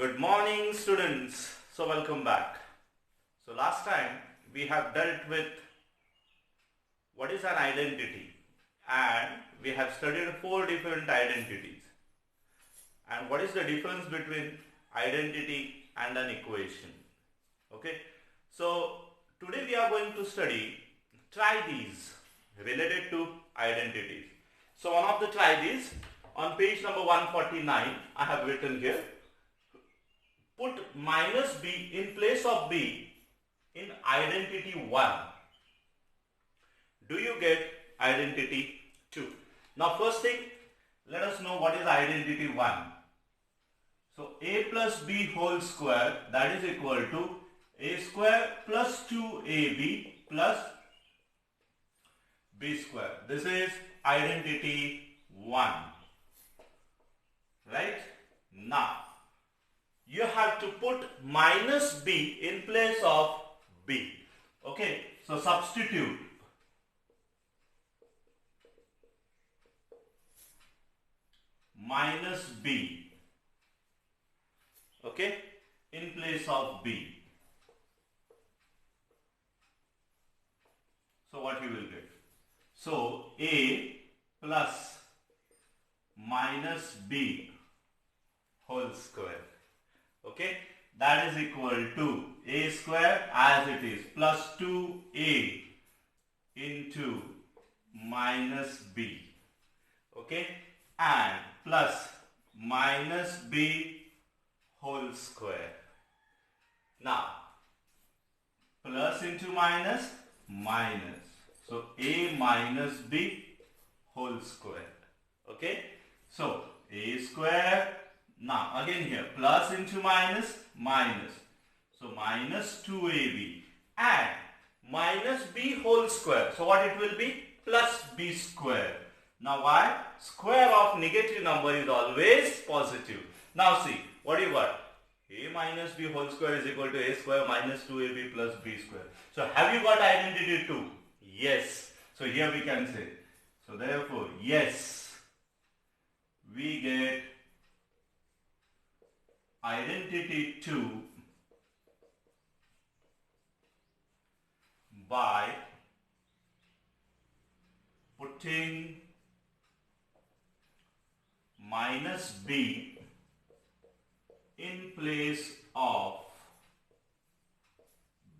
Good morning, students. So welcome back. So last time we have dealt with what is an identity, and we have studied four different identities and what is the difference between identity and an equation. Okay, so today we are going to study try these related to identities. So one of the try these on page number 149 I have written here, put minus b in place of b in identity 1. Do you get identity 2? Now first thing, let us know what is identity 1. So a plus b whole square, that is equal to a square plus 2ab plus b square. This is identity 1. Right? Now you have to put minus b in place of b. Okay, so substitute minus b, okay, in place of b. So what you will get? So a plus minus b whole square, okay, that is equal to a square as it is plus 2a into minus b, okay, and plus minus b whole square. Now plus into minus, minus, so a minus b whole square, okay. So a square, now again here plus into minus, minus, so minus 2ab and minus b whole square. So what it will be? Plus b square. Now why? Square of negative number is always positive. Now see, what you got? A minus b whole square is equal to a square minus 2ab plus b square. So have you got identity 2? Yes. So here we can say, so therefore yes, we get identity 2 by putting minus b in place of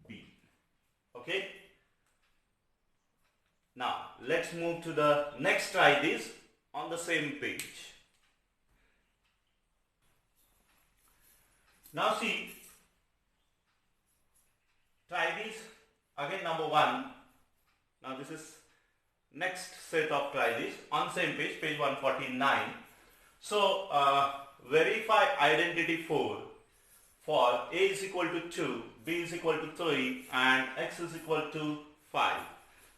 b. Okay. Now let's move to the next try this on the same page. Now see, try this again, number 1. Now this is next set of try this on same page, page 149. So verify identity 4 for a is equal to 2, b is equal to 3 and x is equal to 5.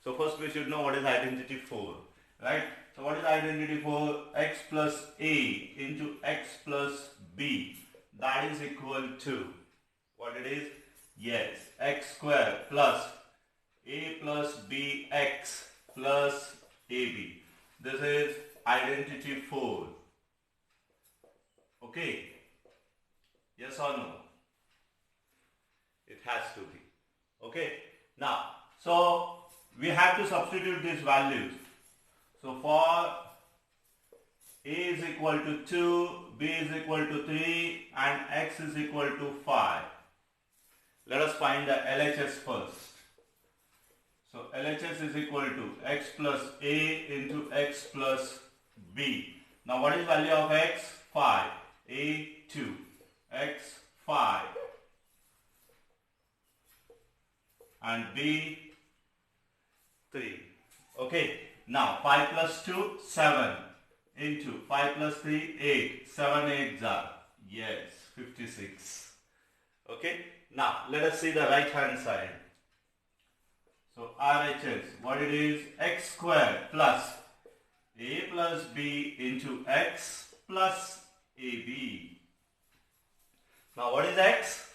So first we should know what is identity 4, right? So what is identity 4? X plus a into x plus b, that is equal to what it is? Yes, x square plus a plus bx plus ab. This is identity 4. Okay, yes or no? It has to be. Okay, now so we have to substitute these values. So for a is equal to 2, b is equal to 3 and x is equal to 5. Let us find the LHS first. So LHS is equal to x plus a into x plus b. Now what is value of x? 5. A 2, x 5 and b 3. Okay, now 5 plus 2, 7 into 5 plus 3, 8. 7 8s are, yes, 56. Okay, now let us see the right hand side. So RHS, what it is? X square plus a plus b into x plus ab. Now what is x?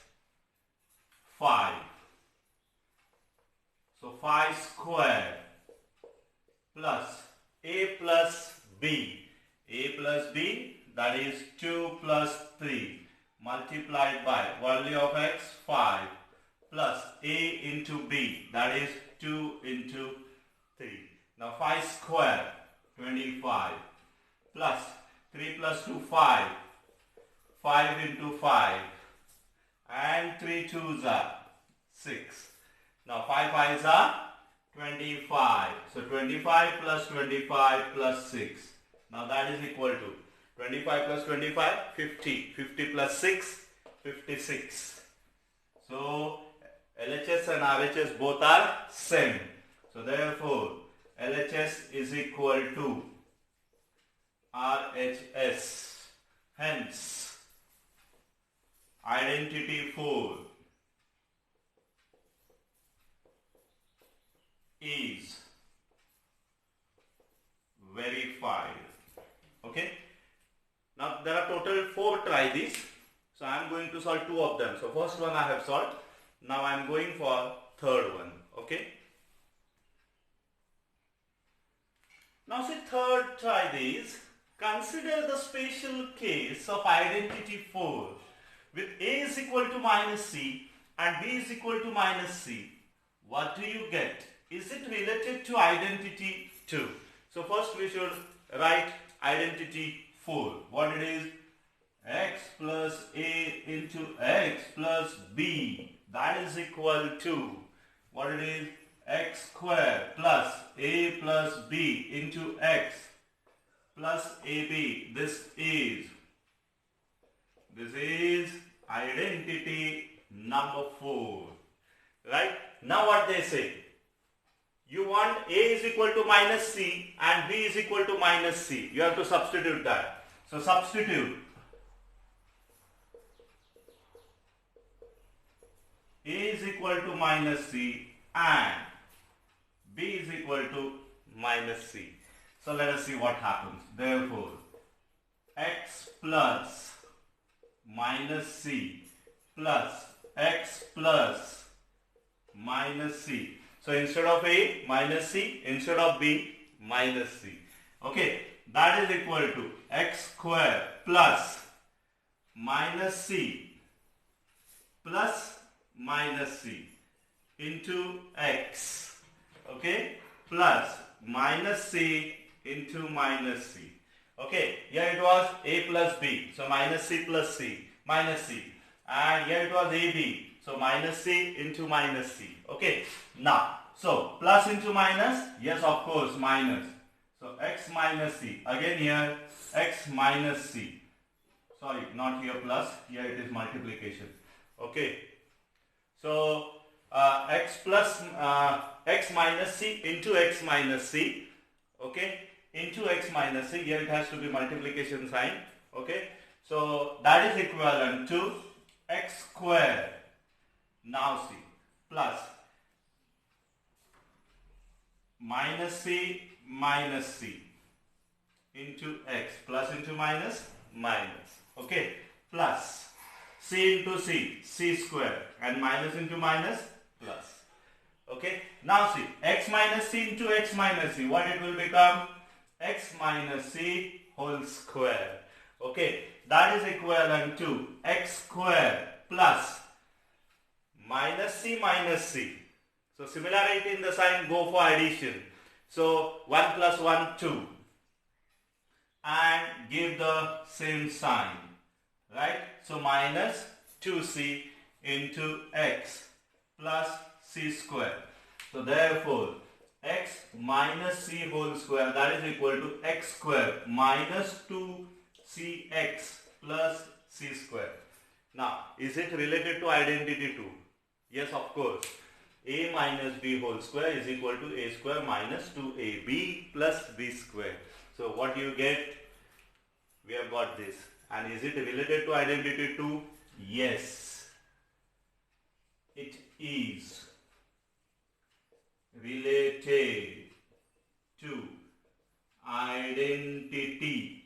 5. So 5 square plus a plus b. A plus b, that is 2 plus 3. multiplied by value of x 5 plus a into b, that is 2 into 3. Now 5 square 25 plus 3 plus 2 5, 5 into 5 and 3 2s are 6. Now 5 5s are 25. So 25 plus 25 plus 6. Now that is equal to 25 plus 25, 50. 50 plus 6, 56. So LHS and RHS both are same. So therefore LHS is equal to RHS. Hence identity 4 is verified. Okay. Now there are total 4 try these. So I am going to solve 2 of them. So first one I have solved. Now I am going for third one. Okay. Now see, third try these. Consider the special case of identity 4 with a is equal to minus c and b is equal to minus c. What do you get? Is it related to identity 2? So first we should write identity 4. What it is? X plus a into x plus b, that is equal to what it is? X square plus a plus b into x plus ab. This is identity number 4. Right? Now what they say? You want a is equal to minus c and b is equal to minus c. You have to substitute that. So substitute a is equal to minus c and b is equal to minus c. So let us see what happens. Therefore, x plus minus c plus x plus minus c. So instead of a, minus c, instead of b, minus c. Okay, that is equal to x square plus minus c plus minus c into x. Okay, plus minus c into minus c. Okay, here it was a plus b, so minus c plus c, minus c. And here it was ab, so minus c into minus c. Okay, now, so plus into minus, yes of course minus. So x minus c, again here x minus c. Sorry, not here plus, here it is multiplication. Okay, so x minus c into x minus c. Okay, into x minus c, here it has to be multiplication sign. Okay, so that is equivalent to x square, now see, plus minus c into x, plus into minus, minus. Okay, plus c into c square, and minus into minus, plus. Okay, now see, x minus c into x minus c, what it will become? X minus c whole square. Okay, that is equivalent to x square plus minus c minus c. So similarity in the sign, go for addition. So 1 plus 1, 2. And give the same sign. Right? So minus 2c into x plus c square. So therefore, x minus c whole square, that is equal to x square minus 2cx plus c square. Now, is it related to identity 2? Yes, of course. A minus b whole square is equal to a square minus 2ab plus b square. So what do you get? We have got this. And is it related to identity 2? Yes, it is related to identity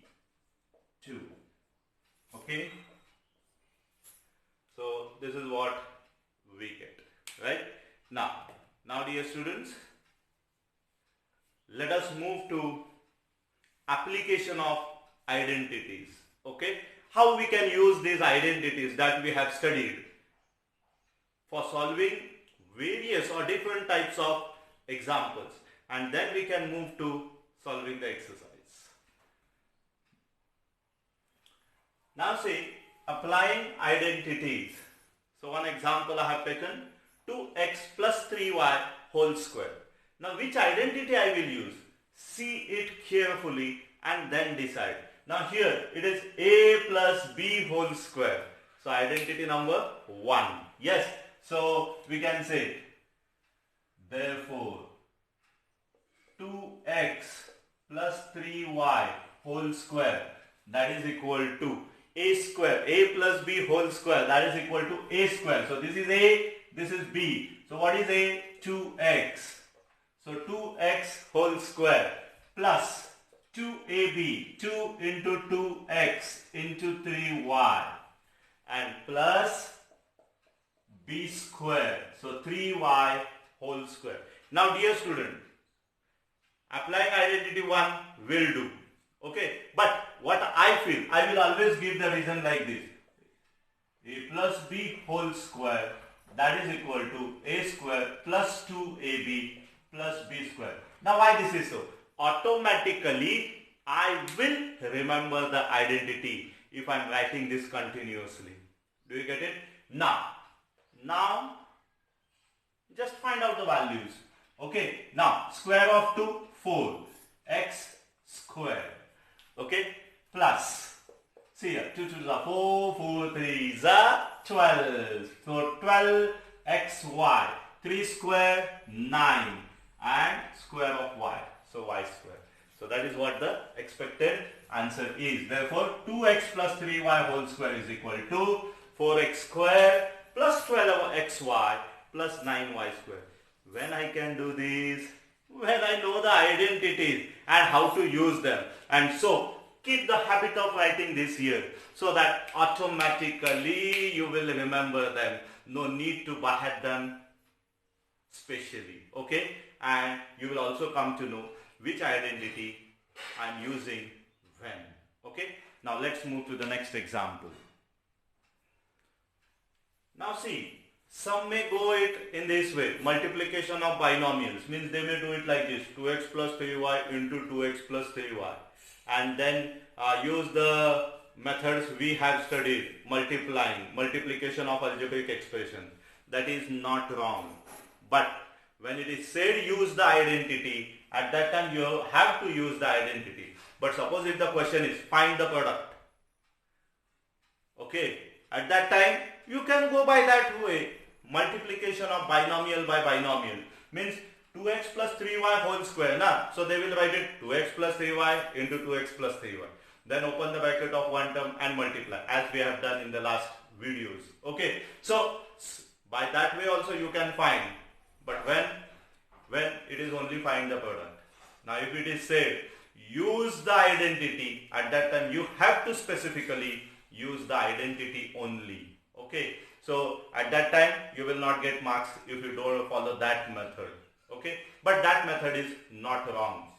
2. Okay? So this is what we get, right? Now dear students, let us move to application of identities. Okay, how we can use these identities that we have studied for solving various or different types of examples, and then we can move to solving the exercise. Now see, applying identities. So one example I have taken, 2x plus 3y whole square. Now which identity I will use? See it carefully and then decide. Now here it is a plus b whole square. So identity number 1. Yes. So we can say, therefore 2x plus 3y whole square, that is equal to a square, a plus b whole square, that is equal to a square. So this is a, this is b. So what is a? 2x. So 2x whole square plus 2ab, 2 into 2x into 3y, and plus b square, so 3y whole square. Now dear student, applying identity 1 will do. Okay, but what I feel, I will always give the reason like this. A plus b whole square, that is equal to a square plus 2ab plus b square. Now why this is so? Automatically I will remember the identity if I am writing this continuously. Do you get it? Now just find out the values. Okay, now square of 2, 4, x square. Okay, plus, see here, 2 2s are 4, 4 3s are 12. So 12 xy, 3 square 9, and square of y, so y square. So that is what the expected answer is. Therefore 2x plus 3y whole square is equal to 4x square plus 12xy plus 9y square. When I can do this? When I know the identities and how to use them. And so keep the habit of writing this here, so that automatically you will remember them. No need to behead them specially. Okay, and you will also come to know which identity I am using when. Okay, now let's move to the next example. Now see, some may go it in this way, multiplication of binomials, means they may do it like this, 2x plus 3y into 2x plus 3y, and then use the methods we have studied, multiplication of algebraic expression. That is not wrong, but when it is said use the identity, at that time you have to use the identity. But suppose if the question is find the product, okay, at that time you can go by that way, multiplication of binomial by binomial, means 2x plus 3y whole square, na? So they will write it 2x plus 3y into 2x plus 3y. Then open the bracket of one term and multiply, as we have done in the last videos. Okay, so by that way also you can find, but when it is only find the product. Now if it is said use the identity, at that time you have to specifically use the identity only. Okay, so at that time you will not get marks if you don't follow that method. Okay, but that method is not wrong,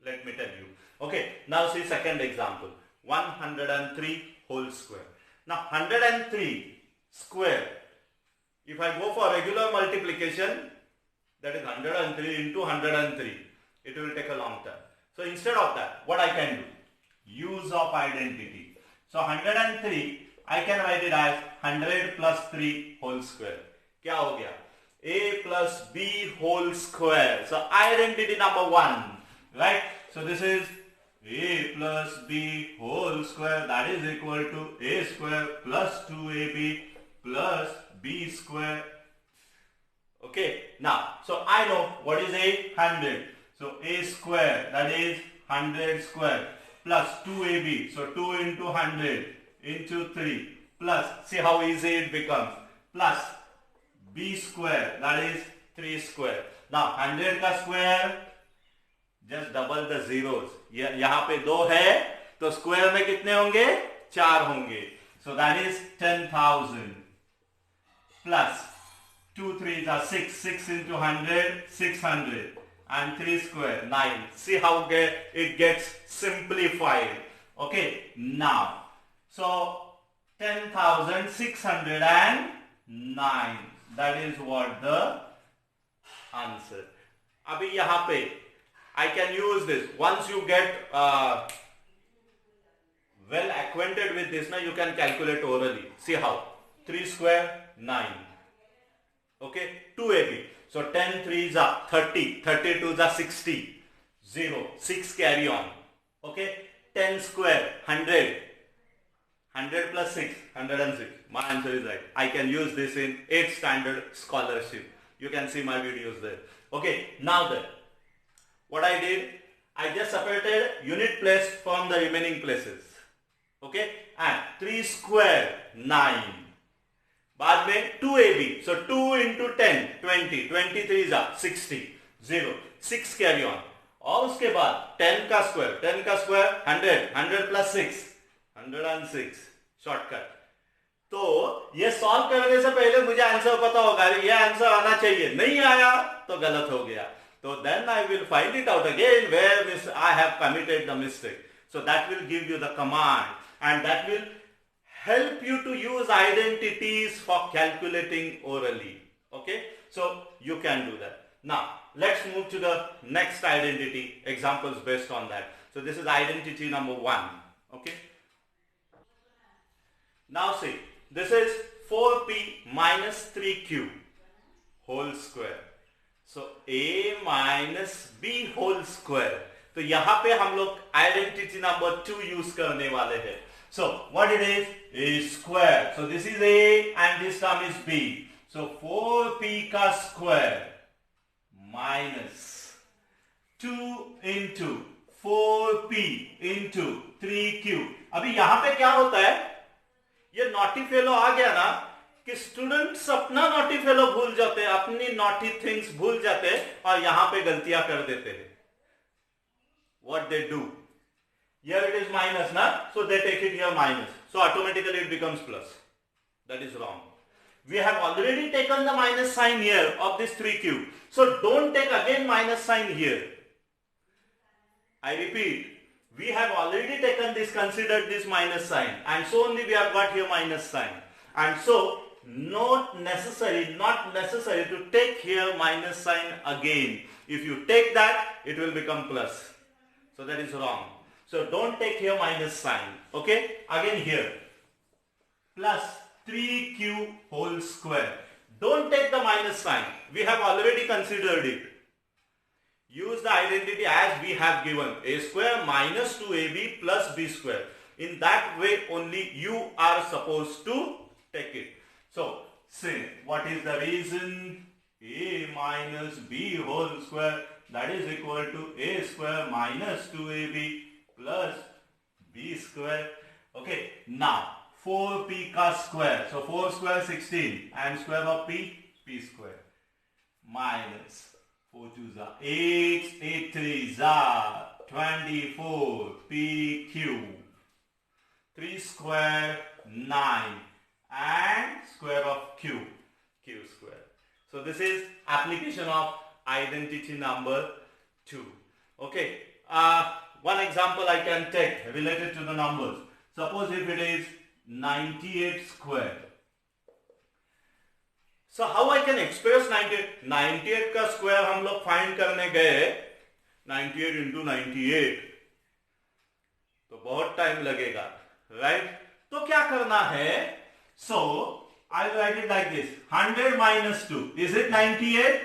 let me tell you. Okay, now see second example, 103 whole square. Now 103 square, if I go for regular multiplication, that is 103 into 103, it will take a long time. So instead of that, what I can do? Use of identity. So 103, I can write it as 100 plus 3 whole square. क्या हो गया? A plus B whole square. So identity number 1, right? So this is A plus B whole square, that is equal to A square plus 2AB plus B square. Okay, now, so I know what is a 100. So A square, that is 100 square, plus 2AB, so 2 into 100 into 3, plus, see how easy it becomes, plus B square, that is 3 square. Now 100 का square, just double the zeros. यहाँ पे 2 है, तो square में कितने होंगे? 4 होंगे. So that is 10,000 plus 2 3s are 6, 6 into 100, 600, and 3 square, 9. See how it gets simplified. Okay, now, So 10,609. That is what the answer. अभी यहां पे I can use this. Once you get well acquainted with this, now you can calculate orally. See how? 3 square 9. Okay, 2ab. So 10 3s are 30, 32s are 60. 0, 6 carry on. Okay, 10 square 100. 100 plus 6, 106. My answer is right. I can use this in 8th standard scholarship. You can see my videos there. Okay, now then, what I did, I just separated unit place from the remaining places. Okay, and 3 square 9. बाद में 2ab. So 2 into 10, 20. 23 is 60. 0, 6 carry on. और उसके बाद 10 का square 100. 100 plus 6. 106 shortcut. तो ये solve करने से पहले मुझे आंसर पता होगा, ये आंसर आना चाहिए, नहीं आया तो गलत हो गया. तो then I will find it out again where I have committed the mistake. So that will give you the command and that will help you to use identities for calculating orally. Okay, so you can do that. Now let's move to the next identity, examples based on that. So this is identity number 1. Okay, now see, this is 4p minus 3q whole square. So a minus b whole square. तो यहां पे हम लोग identity number 2 use करने वाले हैं. So what it is square. So this is a and this term is b. So 4p का square minus 2 into 4p into 3q. अभी यहां पे क्या होता है, ये नॉटी फेलो आ गया ना कि स्टूडेंट्स अपना नॉटी फेलो भूल जाते हैं, अपनी नॉटी थिंग्स भूल जाते हैं और यहां पे गलतियां कर देते हैं. What they do? Here it is minus, na? So they take it here minus. So automatically it becomes plus. That is wrong. We have already taken the minus sign here of this 3q. So don't take again minus sign here. I repeat, we have already taken this, considered this minus sign, and so only we have got here minus sign. And so not necessary to take here minus sign again. If you take that, it will become plus. So that is wrong. So don't take here minus sign. Okay, again here plus 3q whole square. Don't take the minus sign. We have already considered it. Use the identity as we have given, a square minus 2ab plus b square. In that way only you are supposed to take it. So say what is the reason? A minus b whole square, that is equal to a square minus 2ab plus b square. Okay, now 4p ka square. So 4 square 16 and square of p square minus 4 2s are 8, 8 3s are 24 pq. 3 square 9 and square of q square. So this is application of identity number 2. Okay, one example I can take related to the numbers. Suppose if it is 98 square. So how I can express 98? 98 का square हम लोग find करने गए, 98 into 98 तो बहुत time लगेगा, right? तो क्या करना है? So I will write it like this: 100 minus 2. Is it 98?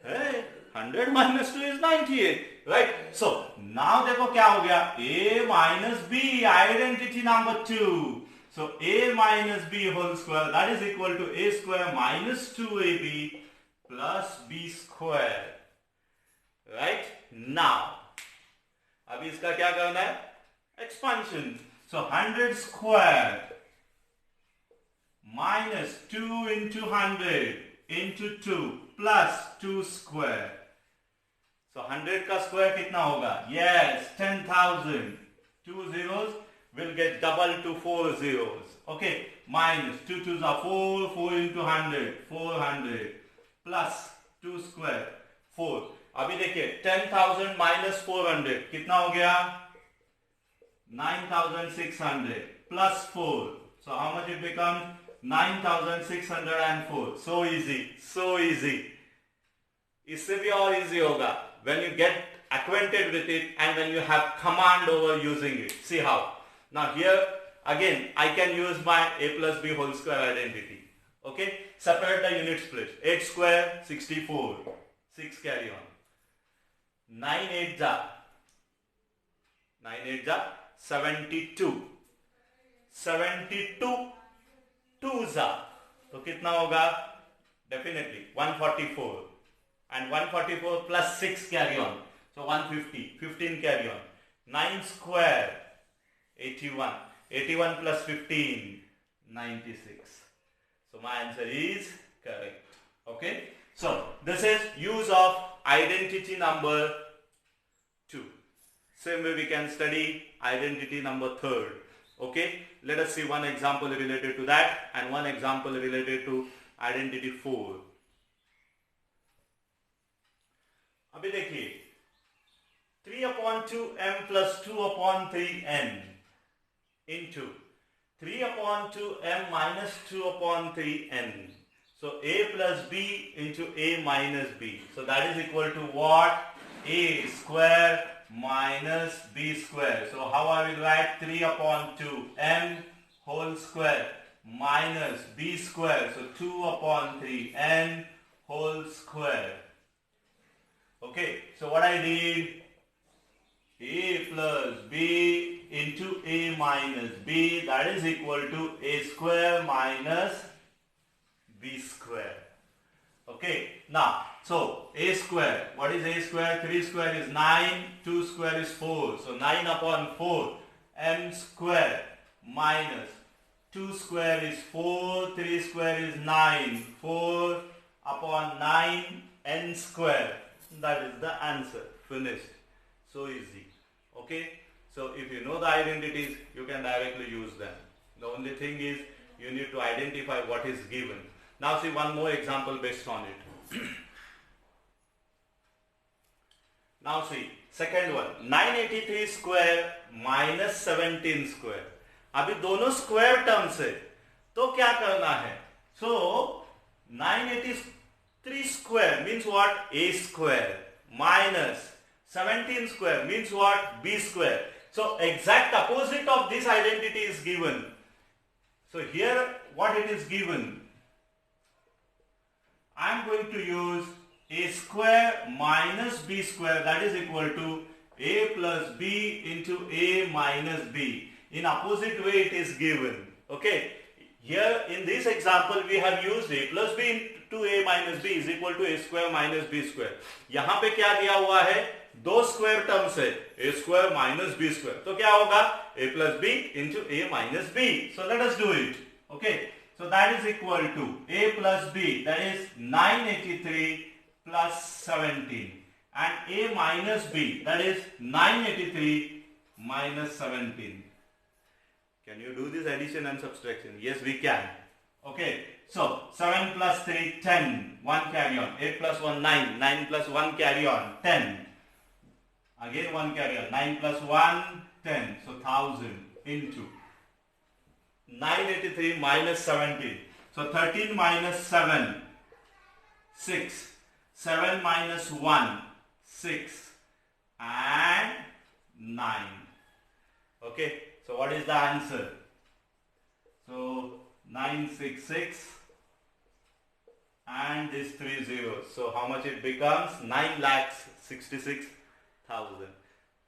Hey, 100 minus 2 is 98. Right? So now देखो क्या हो गया, a minus b, identity number 2. So a minus b whole square, that is equal to a square minus 2ab plus b square. Right? Now अभी इसका क्या करना है? Expansion. So 100 square minus 2 into 100 into 2 plus 2 square. So 100 का square कितना होगा? Yes, 10,000. 2 zeros will get double to 4 zeros. Okay, minus 2 2s are 4, 4 into 100, 400 plus 2 square 4. अभी देखिए 10,000 minus 400 कितना हो गया? 9,600 plus 4. So how much it becomes? 9,604. So easy, so easy. इससे भी और easy होगा when you get acquainted with it and when you have command over using it. See how? Now here again I can use my a plus b whole square identity. Okay, separate the unit split. 8 square 64. 6 carry on. 9 8 जा 72. 72 2 जा तो कितना होगा? Definitely 144. And 144 plus 6 carry on. So 150. 15 carry on. 9 square 81. 81 plus 15 96. So my answer is correct. Okay. So this is use of identity number 2. Same way we can study identity number 3rd. Okay. Let us see one example related to that and one example related to identity 4. अभी देखिए 3/2 m plus 2/3 n into 3/2 m minus 2/3 n. So a plus b into a minus b. So that is equal to what? A square minus b square. So how I will write 3/2 m whole square minus b square. So 2/3 n whole square. Okay, so what I did, a plus b into a minus b, that is equal to a square minus b square. Okay, now, so a square, what is a square? 3 square is 9, 2 square is 4. So 9/4, m square minus 2 square is 4, 3 square is 9, 4/9 n square. That is the answer. Finished. So easy. Okay. So if you know the identities, you can directly use them. The only thing is you need to identify what is given. Now see one more example based on it. Now see second one. 983 square minus 17 square. अभी दोनों square terms है तो क्या करना है? So 983 square means what? A square minus 17 square means what? B square. So exact opposite of this identity is given. So here what it is given? I am going to use a square minus b square, that is equal to a plus b into a minus b. In opposite way it is given. Okay. Here in this example we have used a plus b into a minus b is equal to a square minus b square. यहाँ पे क्या दिया हुआ है? दो square terms है, a square minus b square. तो क्या होगा? a plus b into a minus b. So let us do it. Okay. So that is equal to a plus b, that is 983 plus 17, and a minus b, that is 983 minus 17. Can you do this addition and subtraction? Yes, we can. Okay. So 7 plus 3, 10. 1 carry on. 8 plus 1, 9. 9 plus 1 carry on. 10. Again 1 carry on. 9 plus 1, 10. So 1000 into 983 minus 17. So 13 minus 7, 6. 7 minus 1, 6. And 9. Okay. So what is the answer? So 966 and this 3 zeros. So how much it becomes? 9,66,000.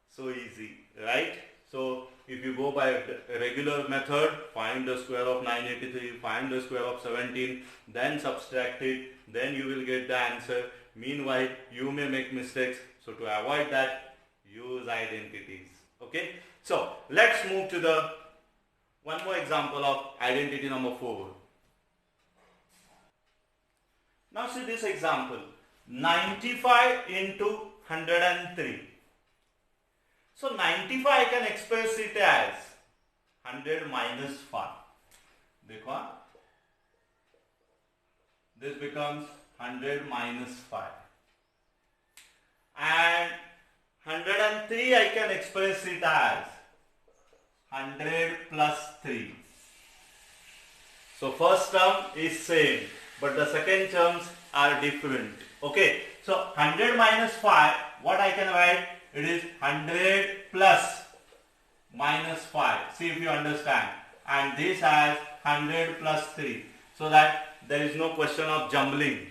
So easy, right? So if you go by regular method, find the square of 983, find the square of 17, then subtract it, then you will get the answer. Meanwhile, you may make mistakes. So to avoid that, use identities. Okay? So let's move to the one more example of identity number 4. Now see this example. 95 into 103. So 95 I can express it as 100 minus 5. देखो, this becomes 100 minus 5. And 103 I can express it as 100 plus 3. So first term is same, but the second terms are different. Okay, so 100 minus 5, what I can write? It is 100 plus minus 5. See if you understand. And this has 100 plus 3. So that there is no question of jumbling.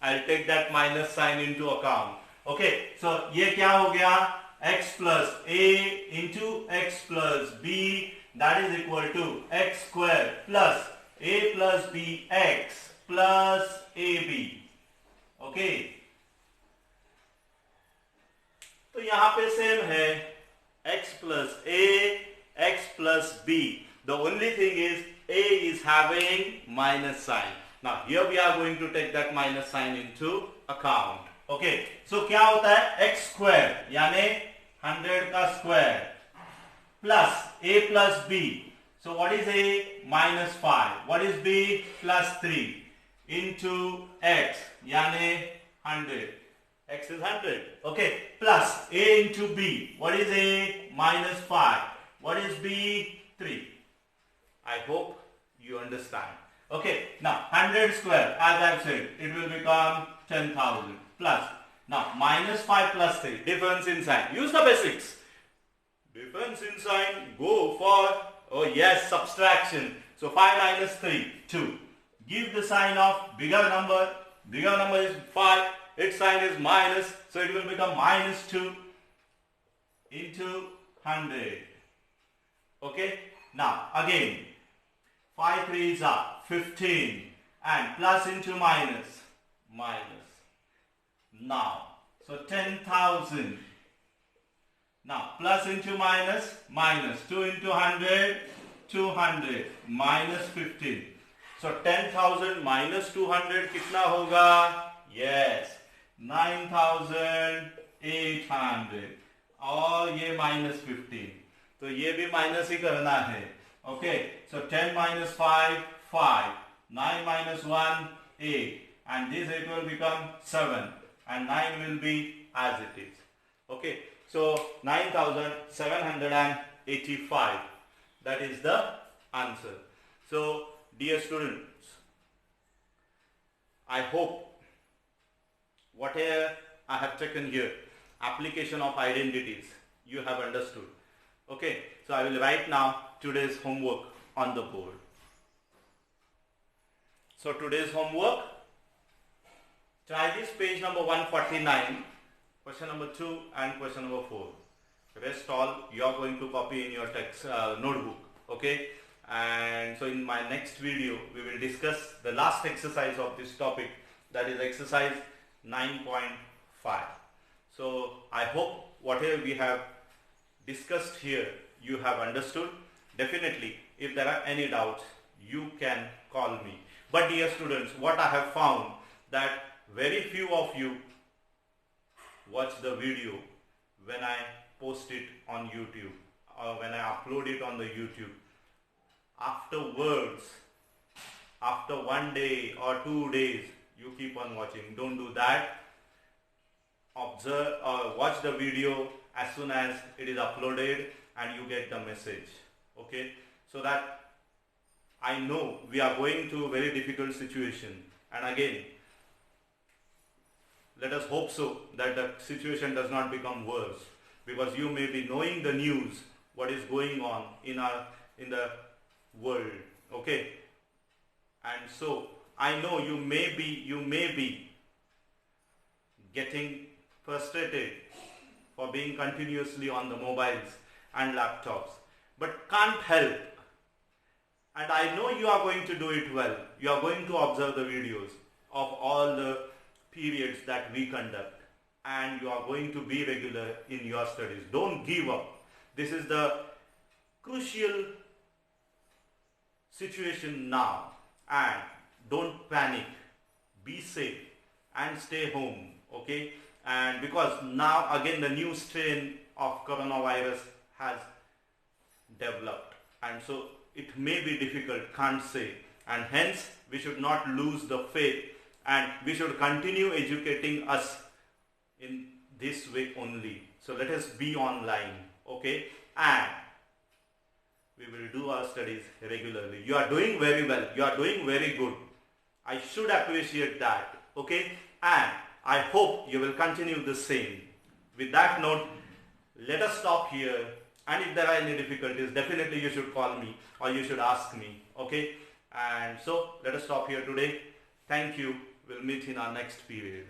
I'll take that minus sign into account. Okay, so ये क्या हो गया? X plus A into X plus B, that is equal to X square plus A plus B X plus AB. Okay. तो यहाँ पे same है X plus A, X plus B. The only thing is A is having minus sign. Now here we are going to take that minus sign into account. Okay. So क्या होता है? X square यानी 100 का square plus A plus B. So what is A? Minus 5. What is B? Plus 3 into X यानी 100. X is 100. Okay. Plus A into B. What is A? Minus 5. What is B? 3. I hope you understand. Okay. Now 100 square, as I have said, it will become 10,000 plus. Now minus 5 plus 3. Difference in sign. Use the basics. Difference in sign. Go for, oh yes, subtraction. So 5 minus 3, 2. Give the sign of bigger number. Bigger number is 5. Its sign is minus. So it will become minus 2 into 100. Okay. Now again. 5 3s are 15. And plus into minus. Minus. Now. So 10,000. Now plus into minus. Minus. 2 into 100. 200. Minus 15. So 10,000 minus 200 कितना होगा? Yes. 9,800. और ये minus 15. तो ये भी minus ही करना है. Okay. So 10 minus 5, 5. 9 minus 1, 8. And this it will become 7. And 9 will be as it is. Okay. So 9,785. That is the answer. So dear students, I hope whatever I have taken here, application of identities, you have understood. Okay, so I will write now today's homework on the board. So today's homework, try this page number 149, question number 2 and question number 4. Rest all you are going to copy in your text notebook. Okay. And so in my next video, we will discuss the last exercise of this topic, that is exercise 9.5. So I hope whatever we have discussed here, you have understood. Definitely, if there are any doubts, you can call me. But dear students, what I have found that very few of you watch the video when I post it on YouTube or when I upload it on the YouTube. Afterwards, after 1 day or 2 days, you keep on watching. Don't do that. Observe or watch the video as soon as it is uploaded and you get the message. Okay, so that I know we are going through a very difficult situation, and again, let us hope so that the situation does not become worse, because you may be knowing the news, what is going on in the world. Okay, and so I know you may be getting frustrated for being continuously on the mobiles and laptops, but can't help. And I know you are going to do it well. You are going to observe the videos of all the periods that we conduct, and you are going to be regular in your studies. Don't give up. This is the crucial situation now, and don't panic. Be safe and stay home. Okay? And because now again the new strain of coronavirus has developed, and so it may be difficult, can't say, and hence we should not lose the faith, and we should continue educating us in this way only. So let us be online. Okay? And we will do our studies regularly. You are doing very well. You are doing very good. I should appreciate that. Okay? And I hope you will continue the same. With that note, let us stop here. And if there are any difficulties, definitely you should call me or you should ask me. Okay? And so let us stop here today. Thank you. We'll meet in our next period.